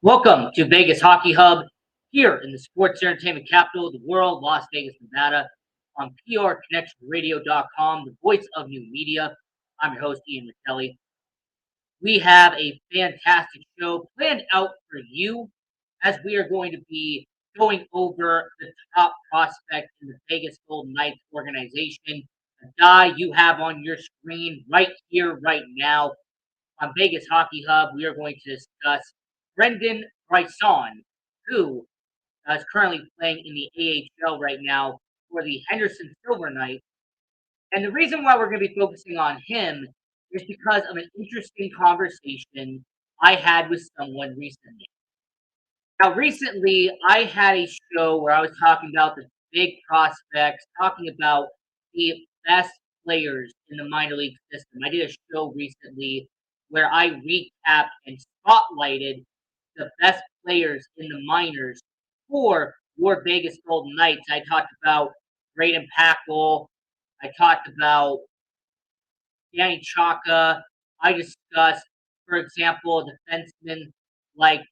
Welcome to Vegas Hockey Hub here in the sports entertainment capital of the world, Las Vegas, Nevada, on PRConnectionRadio.com, the voice of new media. I'm your host, Ian Rachiele. We have a fantastic show planned out for you as we are going to be going over the top prospect in the Vegas Golden Knights organization, a guy you have on your screen right here, right now on Vegas Hockey Hub. We are going to discuss Brendan Brisson, who is currently playing in the AHL right now for the Henderson Silver Knights. And the reason why we're going to be focusing on him is because of an interesting conversation I had with someone recently. Now, recently, I had a show where I was talking about the big prospects, talking about the best players in the minor league system. I did a show recently where I recapped and spotlighted the best players in the minors for your Vegas Golden Knights. I talked about Braden Packle. I talked about Danny Chaka. I discussed, for example, defensemen like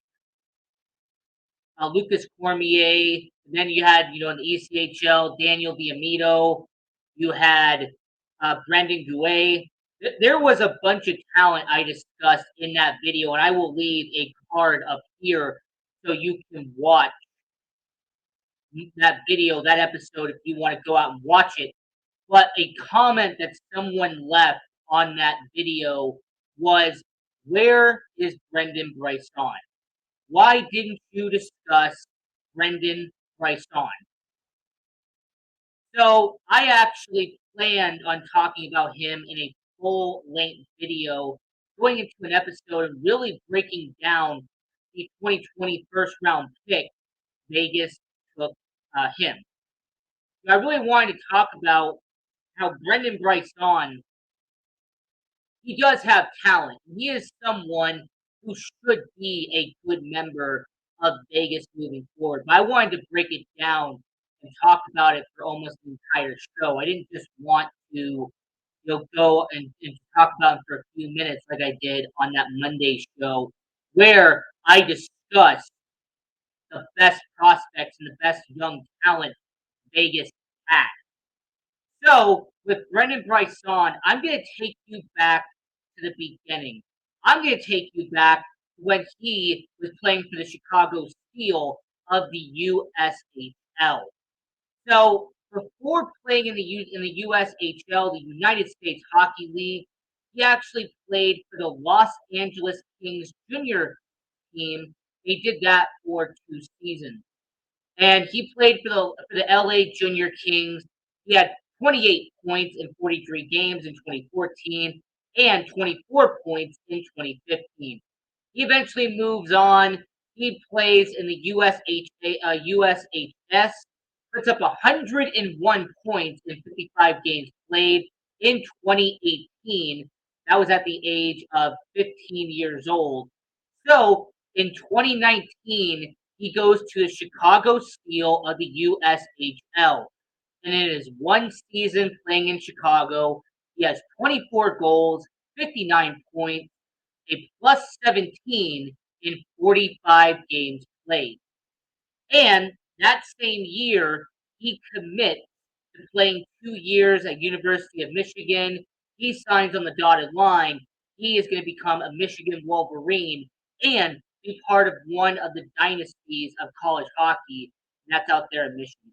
Lucas Cormier. And then you had, in the ECHL, Daniel Diamito. You had Brendan Gouet. There was a bunch of talent I discussed in that video, and I will leave a card up here so you can watch that video, that episode, if you want to go out and watch it. But a comment that someone left on that video was, "Where is Brendan Brisson? Why didn't you discuss Brendan Brisson?" So I actually planned on talking about him in a full-length video, going into an episode and really breaking down the 2020 first-round pick Vegas took him. I really wanted to talk about how Brendan Brisson, he does have talent. He is someone who should be a good member of Vegas moving forward. But I wanted to break it down and talk about it for almost the entire show. I didn't just want to go and talk about it for a few minutes like I did on that Monday show where I discussed the best prospects and the best young talent Vegas had. So with Brendan Brisson, I'm going to take you back to the beginning. I'm going to take you back when he was playing for the Chicago Steel of the USHL. So before playing in the USHL, the United States Hockey League, he actually played for the Los Angeles Kings junior team. He did that for 2 seasons, and he played for the LA Junior Kings. He had 28 points in 43 games in 2014 and 24 points in 2015. He eventually moves on. He plays in the USHS, puts up 101 points in 55 games played in 2018. That was at the age of 15 years old. So in 2019, he goes to the Chicago Steel of the USHL. And in his one season playing in Chicago, he has 24 goals, 59 points, a plus 17 in 45 games played. And that same year, he commits to playing 2 years at University of Michigan. He signs on the dotted line. He is going to become a Michigan Wolverine and be part of one of the dynasties of college hockey, and that's out there in Michigan.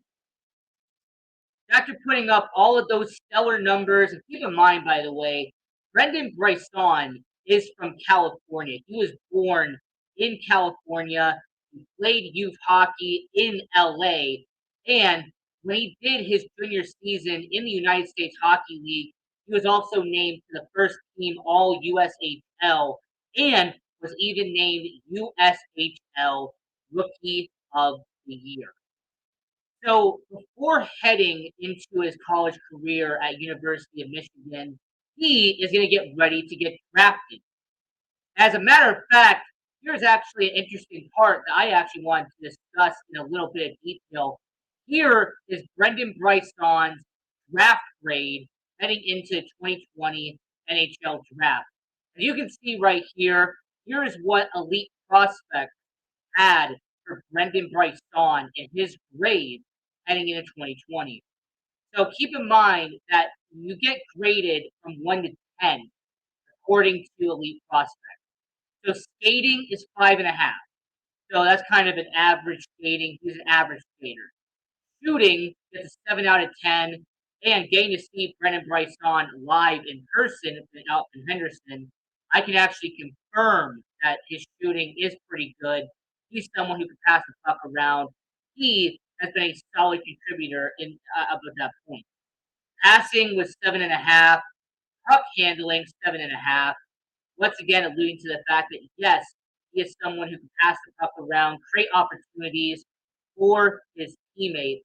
After putting up all of those stellar numbers, and keep in mind, by the way, Brendan Brisson is from California. He was born in California. He played youth hockey in LA. And when he did his junior season in the United States Hockey League, he was also named to the first team All USHL and was even named USHL Rookie of the Year. So before heading into his college career at University of Michigan, he is going to get ready to get drafted. As a matter of fact, here's actually an interesting part that I actually wanted to discuss in a little bit of detail. Here is Brendan Brisson's draft grade heading into 2020 NHL draft. As you can see right here, here is what elite prospects had for Brendan Bryson in his grade heading into 2020. So keep in mind that you get graded from 1 to 10 according to Elite Prospect. So skating is 5.5. So that's kind of an average skating. He's an average skater. Shooting gets a 7 out of 10. And getting to see Brendan Bryson live in person out in Henderson, I can actually confirm that his shooting is pretty good. He's someone who can pass the puck around. He has been a solid contributor in up at that point. Passing was 7.5. Puck handling 7.5. Once again, alluding to the fact that yes, he is someone who can pass the puck around, create opportunities for his teammates,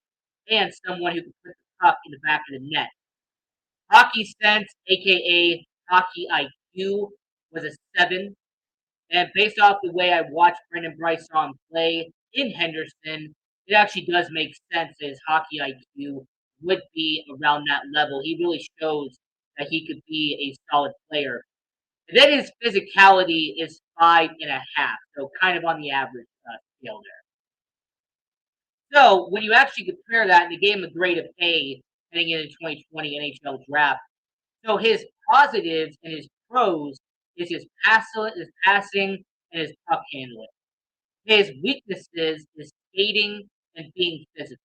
and someone who can put the puck in the back of the net. Hockey sense, aka hockey IQ, was a 7. And based off the way I watched Brendan Bryson play in Henderson, it actually does make sense that his hockey IQ would be around that level. He really shows that he could be a solid player. And then his physicality is 5.5, so kind of on the average scale there. So when you actually compare that, and they gave him a grade of A heading into 2020 NHL draft. So his positives and his pros is his passing, and his puck handling. His weaknesses is skating and being physical.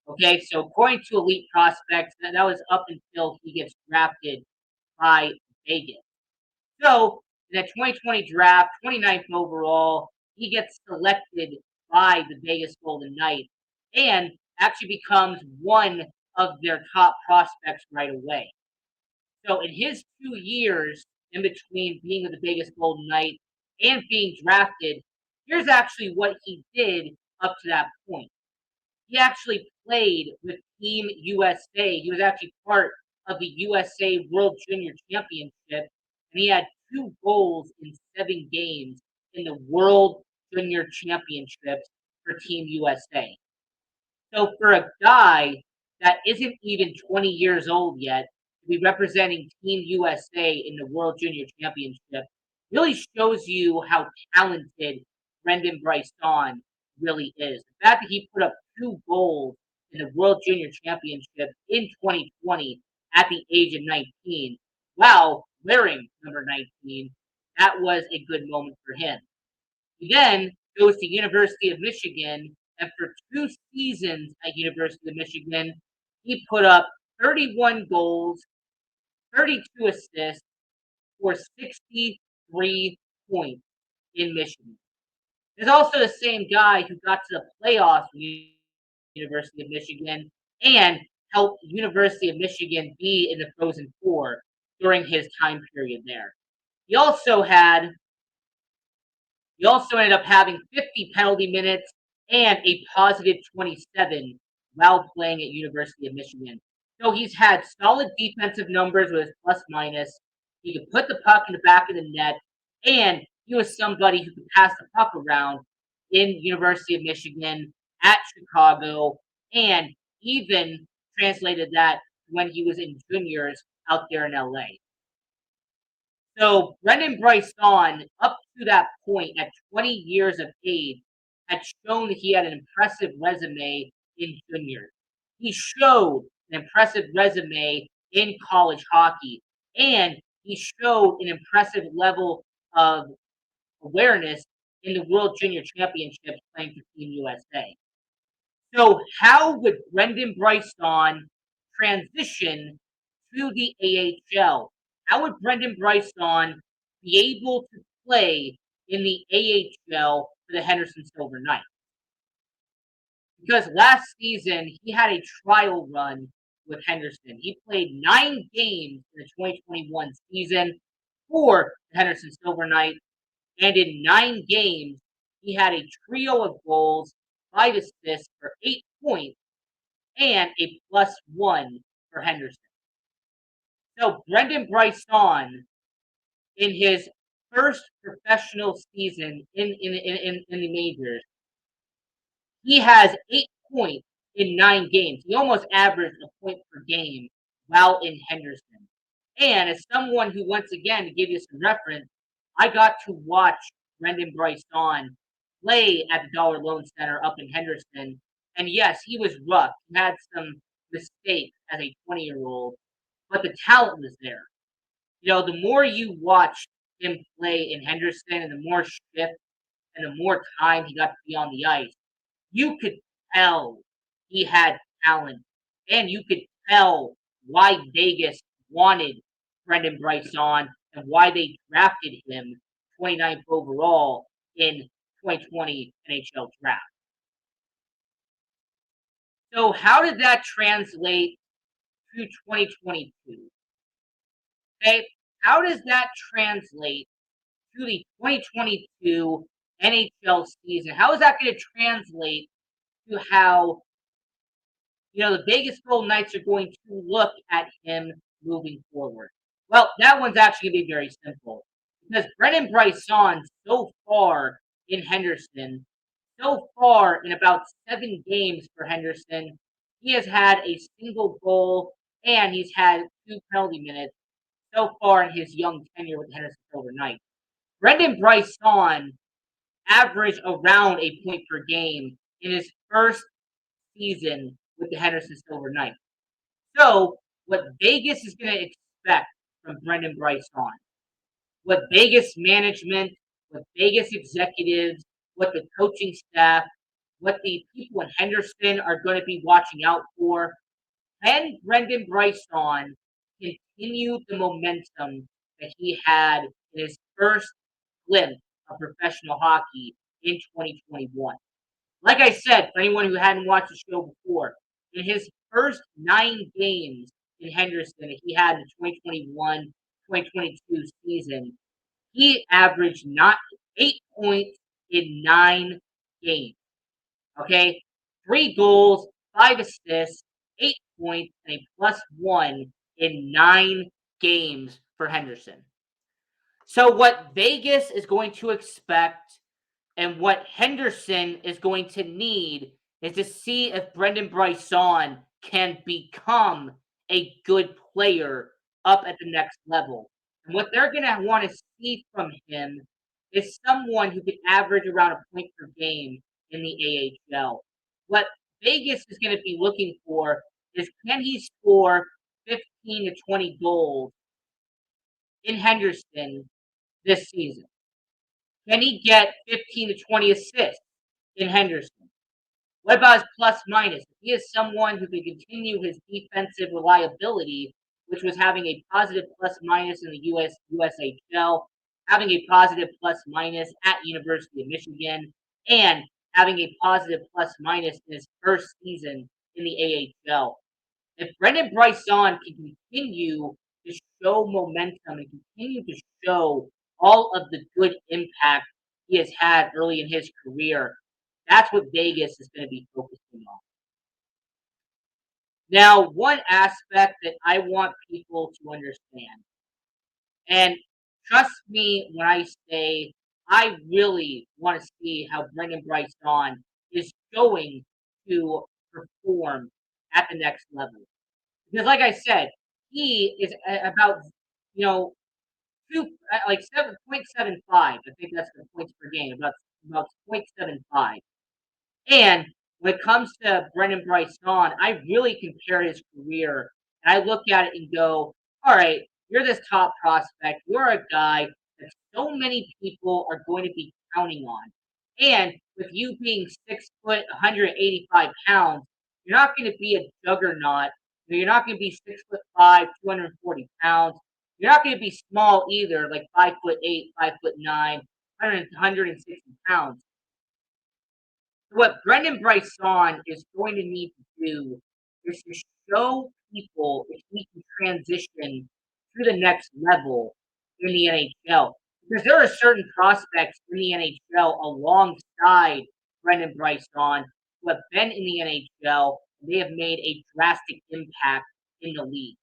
Okay, so according to Elite Prospects, that was up until he gets drafted by Vegas. So in the 2020 draft, 29th overall, he gets selected by the Vegas Golden Knights and actually becomes one of their top prospects right away. So in his 2 years in between being with the Vegas Golden Knights and being drafted, here's actually what he did up to that point. He actually played with Team USA. He was actually part of the USA World Junior Championship, and he had 2 goals in 7 games in the World Junior Championships for Team USA. So for a guy that isn't even 20 years old yet to be representing Team USA in the World Junior Championship really shows you how talented Brendan Bryson really is. The fact that he put up 2 goals in the World Junior Championship in 2020 at the age of 19, while wearing number 19, that was a good moment for him. He then goes to University of Michigan, and for 2 seasons at University of Michigan, he put up 31 goals, 32 assists, for 63 points in Michigan. There's also the same guy who got to the playoffs with University of Michigan and helped University of Michigan be in the Frozen Four during his time period there. He also had he also ended up having 50 penalty minutes and a positive 27 while playing at University of Michigan. So he's had solid defensive numbers with his plus minus. He could put the puck in the back of the net, and he was somebody who could pass the puck around in University of Michigan, at Chicago, and even translated that when he was in juniors out there in LA. So Brendan Bryson, up to that point, at 20 years of age, had shown that he had an impressive resume in juniors. He showed an impressive resume in college hockey, and he showed an impressive level of awareness in the World Junior Championships playing for Team USA. So how would Brendan Bryson transition to the AHL? How would Brendan Bryson be able to play in the AHL for the Henderson Silver Knights? Because last season he had a trial run with Henderson. He played 9 games in the 2021 season for the Henderson Silver Knights, and in 9 games he had a trio of goals, 5 assists for 8 points, and a +1 for Henderson. So Brendan Bryson, in his first professional season in the majors, he has 8 points in 9 games. He almost averaged a point per game while in Henderson. And as someone who, once again, to give you some reference, I got to watch Brendan Bryson play at the Dollar Loan Center up in Henderson. And yes, he was rough. He had some mistakes as a 20-year-old, but the talent was there. The more you watch him play in Henderson and the more shift and the more time he got to be on the ice, you could tell he had talent, and you could tell why Vegas wanted Brendan Bryson and why they drafted him 29th overall in 2020 NHL draft. So how did that translate to 2022? Okay, how does that translate to the 2022 NHL season? How is that going to translate to how the Vegas Golden Knights are going to look at him moving forward? Well, that one's actually going to be very simple because Brendan Bryson, so far in Henderson, so far in about 7 games for Henderson, he has had a single goal and he's had 2 penalty minutes so far in his young tenure with the Henderson Silver Knights. Brendan Bryson averaged around a point per game in his first season with the Henderson Silver Knights. So, what Vegas is going to expect from Brendan Bryson, what Vegas management, what Vegas executives, what the coaching staff, what the people in Henderson are going to be watching out for, can Brendan Bryson continue the momentum that he had in his first glimpse of professional hockey in 2021? Like I said, for anyone who hadn't watched the show before, in his first 9 games in Henderson that he had in the 2021-2022 season, he averaged not 8 points in 9 games. Okay, 3 goals, 5 assists, 8 points, and a +1 in 9 games for Henderson. So what Vegas is going to expect and what Henderson is going to need is to see if Brendan Bryson can become a good player up at the next level. And what they're going to want to see from him is someone who can average around a point per game in the AHL. What Vegas is going to be looking for is, can he score 15 to 20 goals in Henderson this season? Can he get 15 to 20 assists in Henderson? What about his plus minus? If he is someone who can continue his defensive reliability, which was having a positive plus minus in the USHL, having a positive plus minus at University of Michigan, and having a positive plus minus in his first season in the AHL. If Brendan Bryson can continue to show momentum and continue to show all of the good impact he has had early in his career, that's what Vegas is going to be focusing on. Now, one aspect that I want people to understand, and trust me when I say I really want to see how Brendan Bryson is going to perform at the next level. Because, like I said, he is about, you know, like 7.75. I think that's the points per game, about 0.75. And when it comes to Brendan Bryson, I really compare his career and I look at it and go, all right, you're this top prospect. You're a guy that so many people are going to be counting on. And with you being 6 foot, 185 pounds, you're not going to be a juggernaut. You're not going to be 6'5", 240 pounds. You're not going to be small either, like 5'8", 5'9", 160 pounds. What Brendan Bryson is going to need to do is to show people if he can transition to the next level in the NHL. Because there are certain prospects in the NHL alongside Brendan Bryson who have been in the NHL and they have made a drastic impact in the league.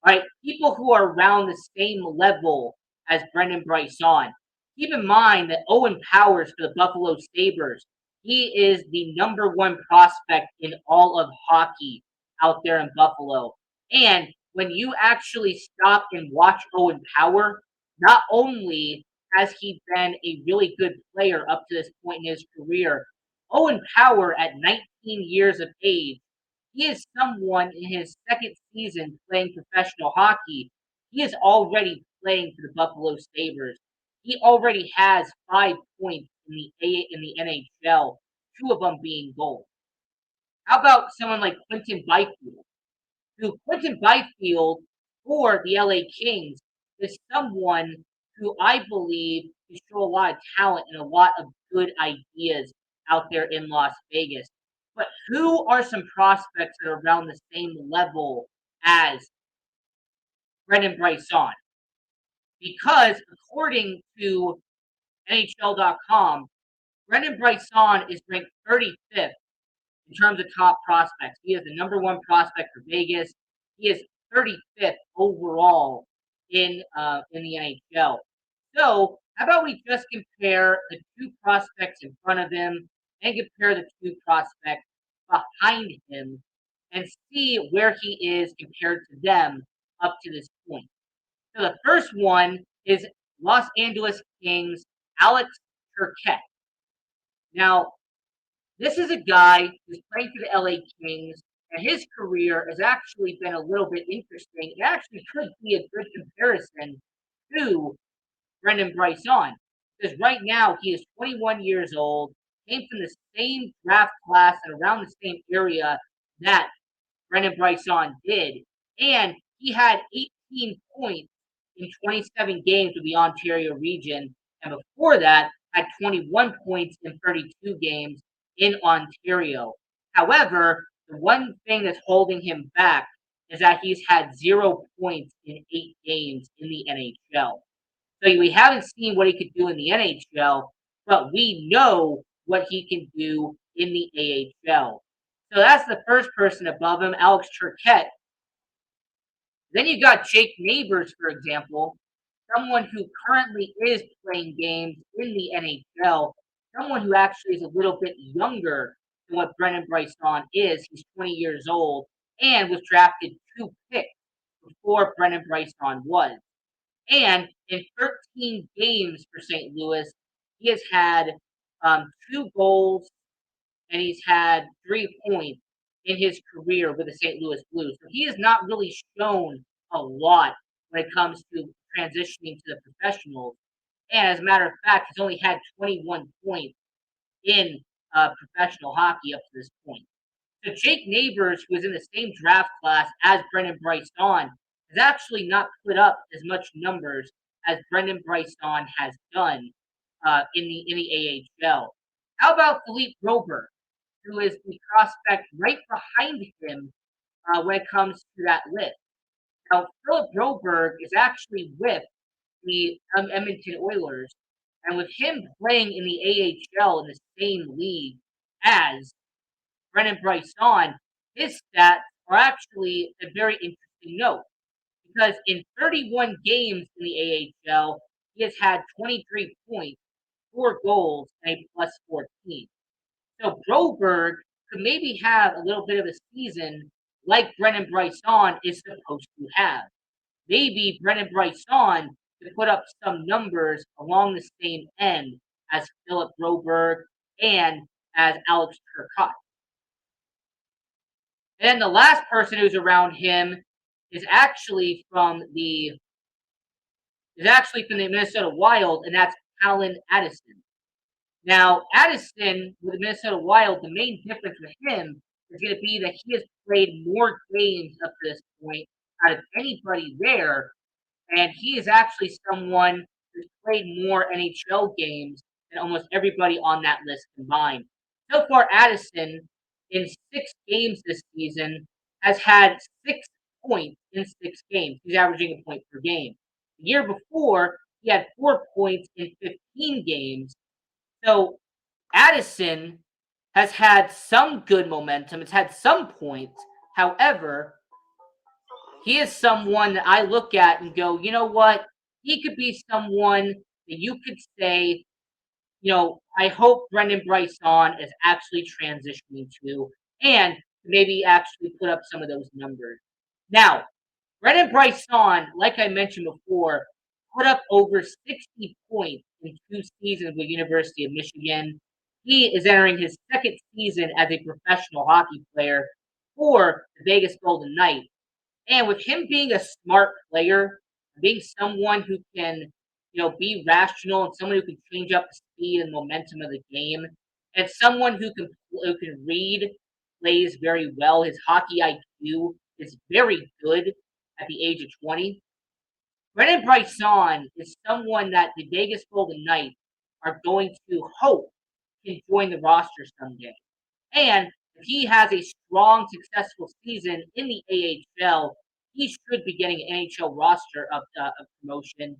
All right, people who are around the same level as Brendan Bryson. Keep in mind that Owen Powers for the Buffalo Sabres, he is the #1 prospect in all of hockey out there in Buffalo. And when you actually stop and watch Owen Power, not only has he been a really good player up to this point in his career. Owen Power, at 19 years of age, he is someone in his second season playing professional hockey. He is already playing for the Buffalo Sabres. He already has 5 points in the NHL, two of them being goals. How about someone like Quentin Byfield? Who Quentin Byfield for the LA Kings is someone who I believe can show a lot of talent and a lot of good ideas out there in Las Vegas. But who are some prospects that are around the same level as Brendan Brisson? Because according to NHL.com, Brendan Brisson is ranked 35th in terms of top prospects. He is the number one prospect for Vegas. He is 35th overall in the NHL. So how about we just compare the two prospects in front of him and compare the two prospects behind him and see where he is compared to them up to this point. So the first one is Los Angeles Kings Alex Turquette. Now, this is a guy who's playing for the LA Kings, and his career has actually been a little bit interesting. It actually could be a good comparison to Brendan Brisson, because right now he is 21 years old, came from the same draft class and around the same area that Brendan Brisson did, and he had 18 points in 27 games with the Ontario region, and before that had 21 points in 32 games in Ontario. However, the one thing that's holding him back is that he's had 0 points in 8 games in the NHL. So we haven't seen what he could do in the NHL, but we know what he can do in the AHL. So that's the first person above him, Alex Turquette. Then you got Jake Neighbors, for example, someone who currently is playing games in the NHL, someone who actually is a little bit younger than what Brendan Brisson is. He's 20 years old and was drafted 2 picks before Brendan Brisson was. And in 13 games for St. Louis, he has had 2 goals and he's had 3 points in his career with the St. Louis Blues. So he has not really shown a lot when it comes to transitioning to the professionals. And as a matter of fact, he's only had 21 points in professional hockey up to this point. So Jake Neighbors, who is in the same draft class as Brendan Brisson, has actually not put up as much numbers as Brendan Brisson has done in the AHL. How about Philippe Broberg, who is the prospect right behind him when it comes to that list? Now, Philip Broberg is actually with the Edmonton Oilers, and with him playing in the AHL in the same league as Brendan Brisson, his stats are actually a very interesting note because in 31 games in the AHL, he has had 23 points, 4 goals, and a plus 14. So Broberg could maybe have a little bit of a season like Brendan Brisson is supposed to have. Maybe Brendan Brisson could put up some numbers along the same end as Philip Broberg and as Alex Turcotte. And then the last person who's around him is actually from the Minnesota Wild, and that's Alan Addison. Now, Addison with the Minnesota Wild, the main difference with him is going to be that he has played more games up to this point out of anybody there, and he is actually someone who's played more NHL games than almost everybody on that list combined. So far, Addison, in 6 games this season, has had 6 points in 6 games. He's averaging a point per game. The year before, he had 4 points in 15 games. So Addison has had some good momentum. It's had some points. However, he is someone that I look at and go, you know what? He could be someone that you could say, I hope Brendan Brisson is actually transitioning to and maybe actually put up some of those numbers. Now, Brendan Brisson, like I mentioned before, put up over 60 points in 2 seasons with University of Michigan. He is entering his second season as a professional hockey player for the Vegas Golden Knights. And with him being a smart player, being someone who can, be rational and someone who can change up the speed and momentum of the game, and someone who can read plays very well. His hockey IQ is very good at the age of 20. Brennan Brisson is someone that the Vegas Golden Knights are going to hope can join the roster someday. And if he has a strong, successful season in the AHL, he should be getting an NHL roster of promotion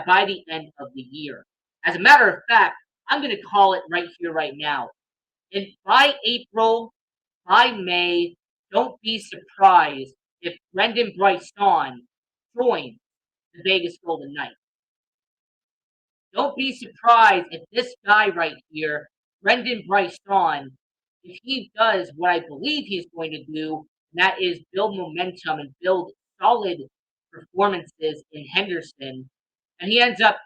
by the end of the year. As a matter of fact, I'm going to call it right here, right now. And by April, by May, don't be surprised if Brendan Brisson joins the Vegas Golden Knights. Don't be surprised if this guy right here, Brendan Brisson, if he does what I believe he's going to do, and that is build momentum and build solid performances in Henderson, and he ends up,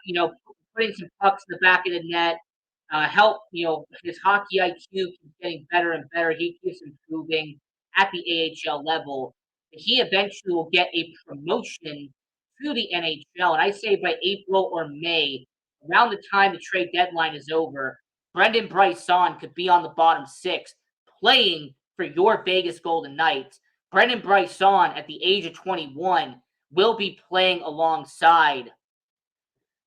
putting some pucks in the back of the net, help, his hockey IQ keeps getting better and better. He keeps improving at the AHL level. He eventually will get a promotion to the NHL, and I say by April or May, around the time the trade deadline is over, Brendan Brisson could be on the bottom six playing for your Vegas Golden Knights. Brendan Brisson, at the age of 21, will be playing alongside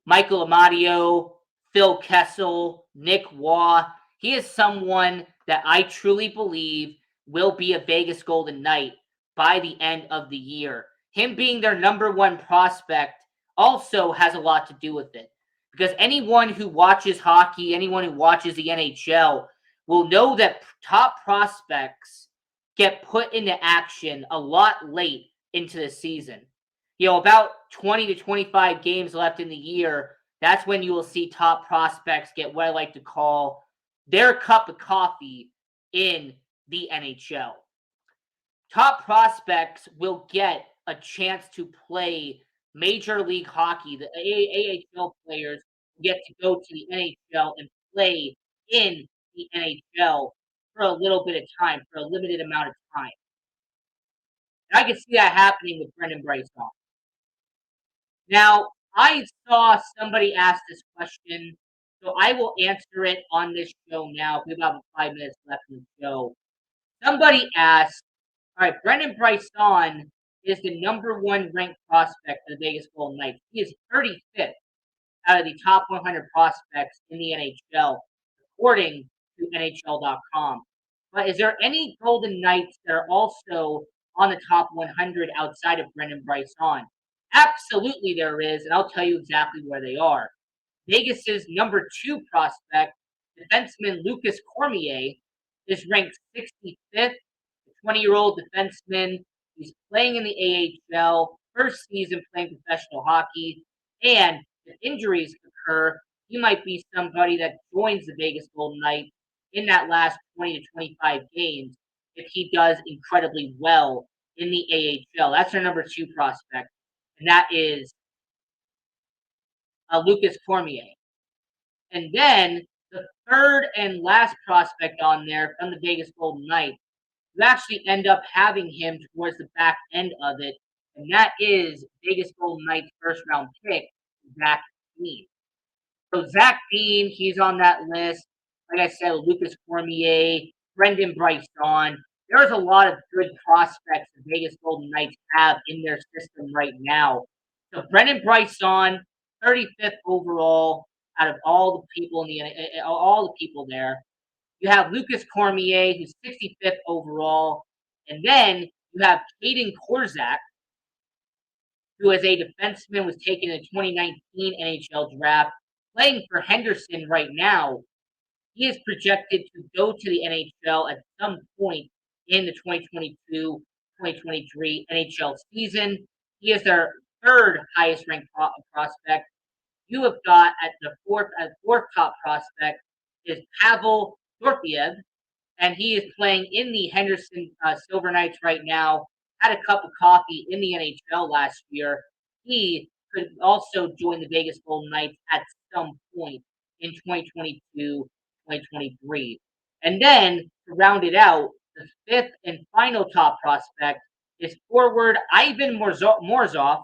Michael Amadio, Phil Kessel, Nick Waugh. He is someone that I truly believe will be a Vegas Golden Knight by the end of the year. Him being their number one prospect also has a lot to do with it. Because anyone who watches hockey, anyone who watches the NHL will know that top prospects get put into action a lot late into the season. About 20 to 25 games left in the year, that's when you will see top prospects get what I like to call their cup of coffee in the NHL. Top prospects will get a chance to play Major League Hockey. The AHL players get to go to the NHL and play in the NHL for a little bit of time, for a limited amount of time. And I can see that happening with Brendan Brisson. Now, I saw somebody ask this question, so I will answer it on this show now. We have about 5 minutes left in the show. Somebody asked, all right, Brendan Brisson is the number one ranked prospect for the Vegas Golden Knights. He is 35th out of the top 100 prospects in the NHL, according to NHL.com. But is there any Golden Knights that are also on the top 100 outside of Brendan Brisson? Absolutely, there is, and I'll tell you exactly where they are. Vegas's number 2 prospect, defenseman Lucas Cormier, is ranked 65th. The 20-year-old defenseman. He's playing in the AHL, first season playing professional hockey, and if injuries occur, he might be somebody that joins the Vegas Golden Knights in that last 20 to 25 games if he does incredibly well in the AHL. That's their number 2 prospect, and that is Lucas Cormier. And then the third and last prospect on there from the Vegas Golden Knights, you actually end up having him towards the back end of it, and that is Vegas Golden Knights first round pick, Zach Dean. So Zach Dean, he's on that list. Like I said, Lucas Cormier, Brendan Brisson. There's a lot of good prospects the Vegas Golden Knights have in their system right now. So Brendan Brisson, 35th overall out of all the people there. You have Lucas Cormier, who's 65th overall, and then you have Caden Korczak, who is a defenseman, was taken in the 2019 NHL draft, playing for Henderson right now. He is projected to go to the NHL at some point in the 2022-2023 NHL season. He is their third highest ranked prospect. You have got at the fourth top prospect is Pavel Dorofeyev, and he is playing in the Henderson Silver Knights right now. Had a cup of coffee in the NHL last year. He could also join the Vegas Golden Knights at some point in 2022, 2023. And then to round it out, the fifth and final top prospect is forward Ivan Morzov,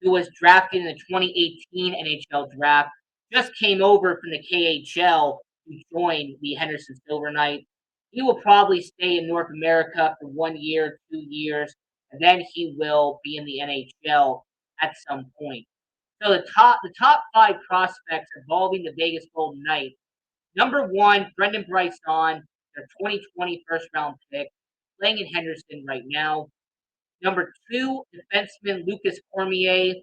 who was drafted in the 2018 NHL draft, just came over from the KHL to join the Henderson Silver Knights. He will probably stay in North America for 1 year, 2 years, and then he will be in the NHL at some point. So the top five prospects involving the Vegas Golden Knights. Number one, Brendan Brisson, their 2020 first round pick, playing in Henderson right now. Number two, defenseman Lucas Cormier.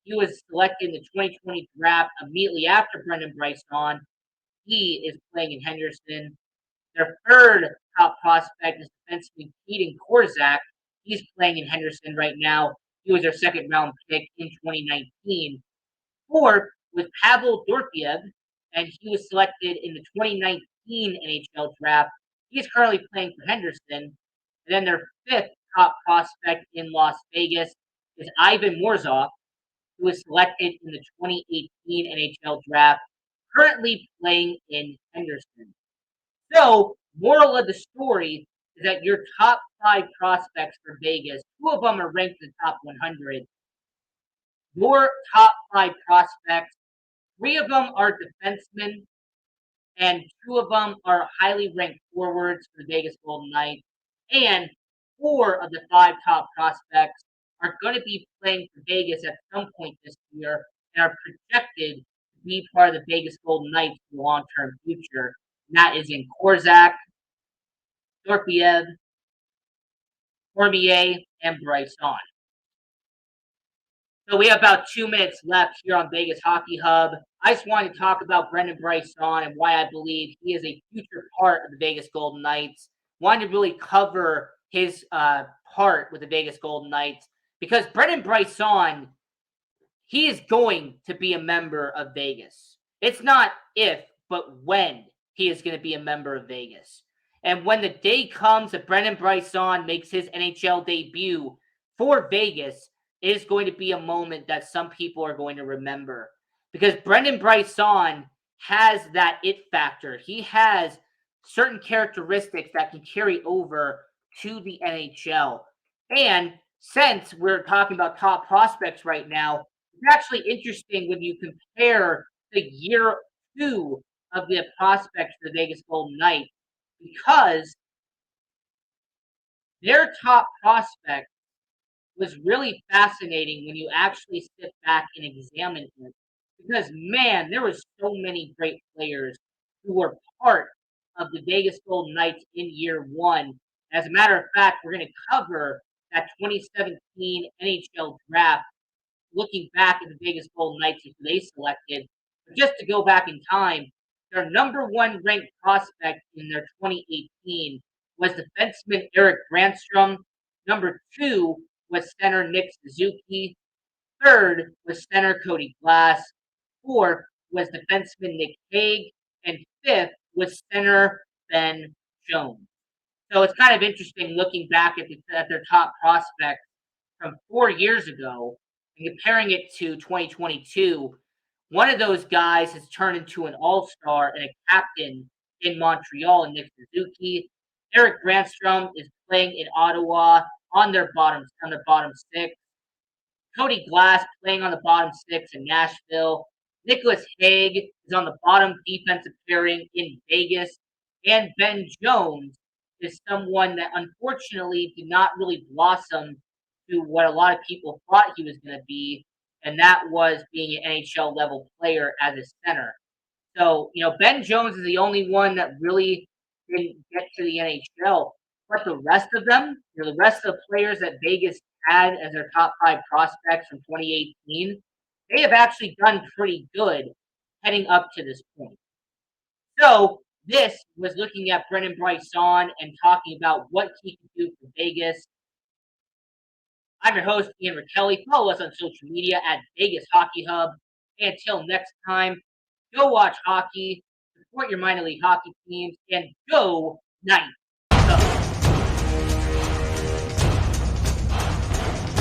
He was selected in the 2020 draft immediately after Brendan Brisson. He is playing in Henderson. Their third top prospect is defenseman Keaton Korczak. He's playing in Henderson right now. He was their second round pick in 2019. Fourth was Pavel Dorofeyev, and he was selected in the 2019 NHL draft. He is currently playing for Henderson. And then their fifth top prospect in Las Vegas is Ivan Morzov, who was selected in the 2018 NHL draft, currently playing in Henderson. So, moral of the story is that your top five prospects for Vegas, two of them are ranked in the top 100. Your top five prospects, three of them are defensemen, and two of them are highly ranked forwards for the Vegas Golden Knights. And four of the five top prospects are going to be playing for Vegas at some point this year and are projected to be part of the Vegas Golden Knights in the long term future. And that is in Korczak, Dorofeyev, Cormier, and Brisson. So we have about 2 minutes left here on Vegas Hockey Hub. I just wanted to talk about Brendan Brisson and why I believe he is a future part of the Vegas Golden Knights. Wanted to really cover his part with the Vegas Golden Knights because Brendan Brisson, he is going to be a member of Vegas. It's not if, but when he is going to be a member of Vegas. And when the day comes that Brendan Brisson makes his NHL debut for Vegas, it is going to be a moment that some people are going to remember because Brendan Brisson has that it factor. He has certain characteristics that can carry over to the NHL. And since we're talking about top prospects right now, it's actually interesting when you compare the year two of the prospects for the Vegas Golden Knights because their top prospect was really fascinating when you actually sit back and examine it. Because man, there was so many great players who were part of the Vegas Golden Knights in year one. As a matter of fact, we're going to cover that 2017 NHL draft, looking back at the Vegas Golden Knights who they selected. But just to go back in time, their number one ranked prospect in their 2018 was defenseman Eric Brandstrom. Number two was center Nick Suzuki. Third was center Cody Glass. Fourth was defenseman Nick Hague. And fifth was center Ben Jones. So it's kind of interesting looking back at their top prospects from 4 years ago and comparing it to 2022. One of those guys has turned into an all-star and a captain in Montreal, and Nick Suzuki. Eric Brandstrom is playing in Ottawa on their bottom six. Cody Glass playing on the bottom six in Nashville. Nicholas Hague is on the bottom defensive pairing in Vegas. And Ben Jones is someone that unfortunately did not really blossom to what a lot of people thought he was going to be, and that was being an NHL level player as a center. So, Ben Jones is the only one that really didn't get to the NHL. But the rest of them, the rest of the players that Vegas had as their top five prospects from 2018, they have actually done pretty good heading up to this point. So this was looking at Brendan Brisson and talking about what he could do for Vegas. I'm your host, Ian Rachiele. Follow us on social media at Vegas Hockey Hub. And until next time, go watch hockey, support your minor league hockey teams, and go Knights.